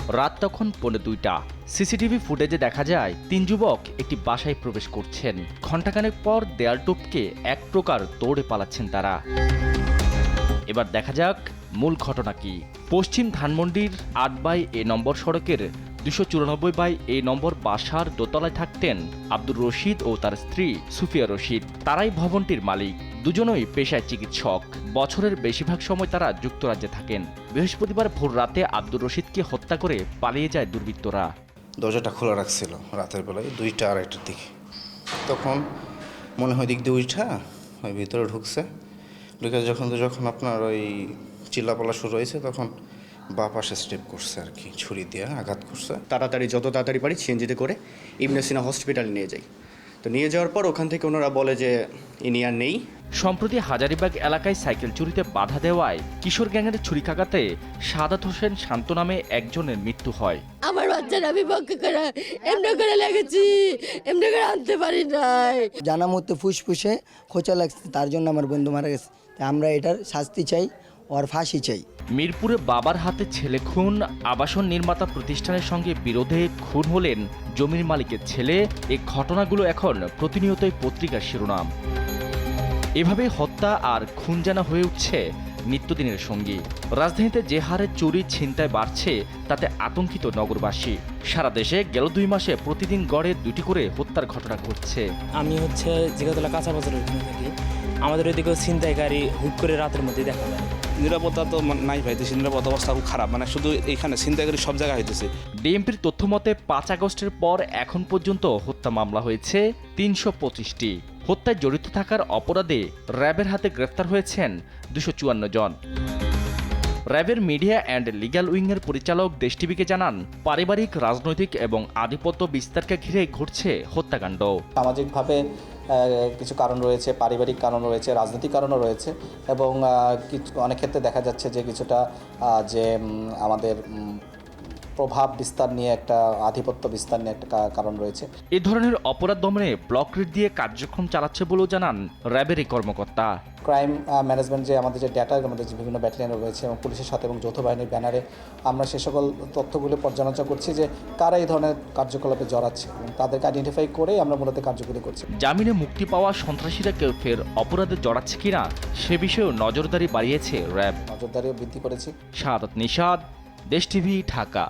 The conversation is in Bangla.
রাত তখন 1:45। সিসিটিভি ফুটেজে দেখা যায় 3 যুবক একটি বাসায় প্রবেশ করছেন। ঘণ্টাখানেক পর দেয়াল টপকে এক প্রকার দৌড়ে পালাচ্ছেন তারা। এবার দেখা যাক মূল ঘটনা কি। পশ্চিম ধানমন্ডির 8/A নম্বর সড়কের 294/A নম্বর বাসার দোতলায় থাকতেন আব্দুর রশিদ ও তার স্ত্রী সুফিয়া রশিদ। তারাই ভবনটির মালিক। দুজনই পেশায় চিকিৎসক। বছরের বেশিরভাগ সময় তারা যুক্তরাজ্যে থাকেন। বৃহস্পতিবার ভোর রাতে আব্দুর রশিদকে হত্যা করে পালিয়ে যায় দুর্বৃত্তরা। দরজাটা খোলা রাখছিল রাতের বেলায় 2টা 2:30-টার দিকে। তখন মনে হয় দিক দিয়ে উঠা ওই ভিতরে ঢুকছে। ঢুকে যখন আপনার ওই চিল্লাপালা শুরু হয়েছে তখন বা পাশে স্টেপ করছে আর কি, ছুরি দিয়ে আঘাত করছে। যত তাড়াতাড়ি পারি সিএনজিতে করে ইবনে সিনা হসপিটালে নিয়ে যাই। তো নিয়ে যাওয়ার পর ওখান থেকে ওনারা বলে যে ইনি আর নেই। সম্প্রতি হাজারীবাগ এলাকায় সাইকেল চুরিতে বাধা দেওয়ায় কিশোর গ্যাংয়ের ছুরিকাঘাতে সাদাত হোসেন শান্ত নামে একজনের মৃত্যু হয়। আমার বাচ্চারা আমি পক্ষে করে এমনি করে লেগেছি, এমনি করে আনতে পারি নাই। জানা মতো ফুসফুসে খোঁচা লাগছে, তার জন্য আমার বন্ধু মারা গেছে। তাই আমরা এটার শাস্তি চাই, ওর ফাঁসি চাই। মিরপুরে বাবার হাতে ছেলে খুন, আবাসন নির্মাতা প্রতিষ্ঠানের সঙ্গে বিরোধে খুন হলেন জমির মালিকের ছেলে। এই ঘটনাগুলো এখন প্রতিনিয়তই পত্রিকার শিরোনাম। এভাবে হত্যা আর খুন জানা হয়ে উঠছে নিত্যদিনের সঙ্গী। রাজধানীতে যে হারে চুরি ছিনতাই বাড়ছে তাতে আতঙ্কিত নগরবাসী। সারা দেশে গেল 2 মাসে প্রতিদিন গড়ে 2টি করে হত্যার ঘটনা ঘটছে। আমি জিগাতলা কাঁচা বাজারের ওখানে থাকি। আমাদের ওইদিকেও ছিনতাইকারী হুট করে রাতের মধ্যে দেখা যায়। নিরাপত্তা তো নাই ভাইতেছে, নিরাপত্তা অবস্থা খুব খারাপ, মানে শুধু এইখানে ছিনতাইকারী সব জায়গায় হইতেছে। ডিএমপির তথ্য মতে 5 আগস্টের পর এখন পর্যন্ত হত্যা মামলা হয়েছে 325টি। হত্যায় জড়িত থাকার অপরাধে র্যাবের হাতে গ্রেফতার হয়েছেন 254 জন। র্যাবের মিডিয়া অ্যান্ড লিগ্যাল উইংয়ের পরিচালক দেশ টিভিকে জানান, পারিবারিক, রাজনৈতিক এবং আধিপত্য বিস্তারকে ঘিরে ঘটছে হত্যাকাণ্ড। সামাজিকভাবে কিছু কারণ রয়েছে, পারিবারিক কারণ রয়েছে, রাজনৈতিক কারণও রয়েছে এবং অনেক ক্ষেত্রে দেখা যাচ্ছে যে কিছুটা যে আমাদের প্রভাব বিস্তার নিয়ে একটা আধিপত্য বিস্তার নিয়ে একটা কারণ রয়েছে। এ ধরনের অপরাধ দমনে ব্লক রেড দিয়ে কার্যক্রম চালাচ্ছে বলেও জানান র্যাবের এই কর্মকর্তা। ক্রাইম ম্যানেজমেন্ট যে আমাদের যে ডেটা, আমাদের যে বিভিন্ন ব্যাটালিয়ন রয়েছে এবং পুলিশের সাথে এবং যৌথ বাহিনীর ব্যানারে আমরা সে সকল তথ্যগুলো পর্যালোচনা করছি যে কারা এই ধরনের কার্যকলাপে জড়াচ্ছে এবং তাদেরকে আইডেন্টিফাই করেই আমরা মূলত কার্যকরী করছি। জামিনে মুক্তি পাওয়া সন্ত্রাসীরা কেউ ফের অপরাধে জড়াচ্ছে কিনা সে বিষয়েও নজরদারি বাড়িয়েছে র্যাব। নজরদারিও বৃদ্ধি করেছি। শাহাদাত নিশাদ, দেশ টিভি, ঢাকা।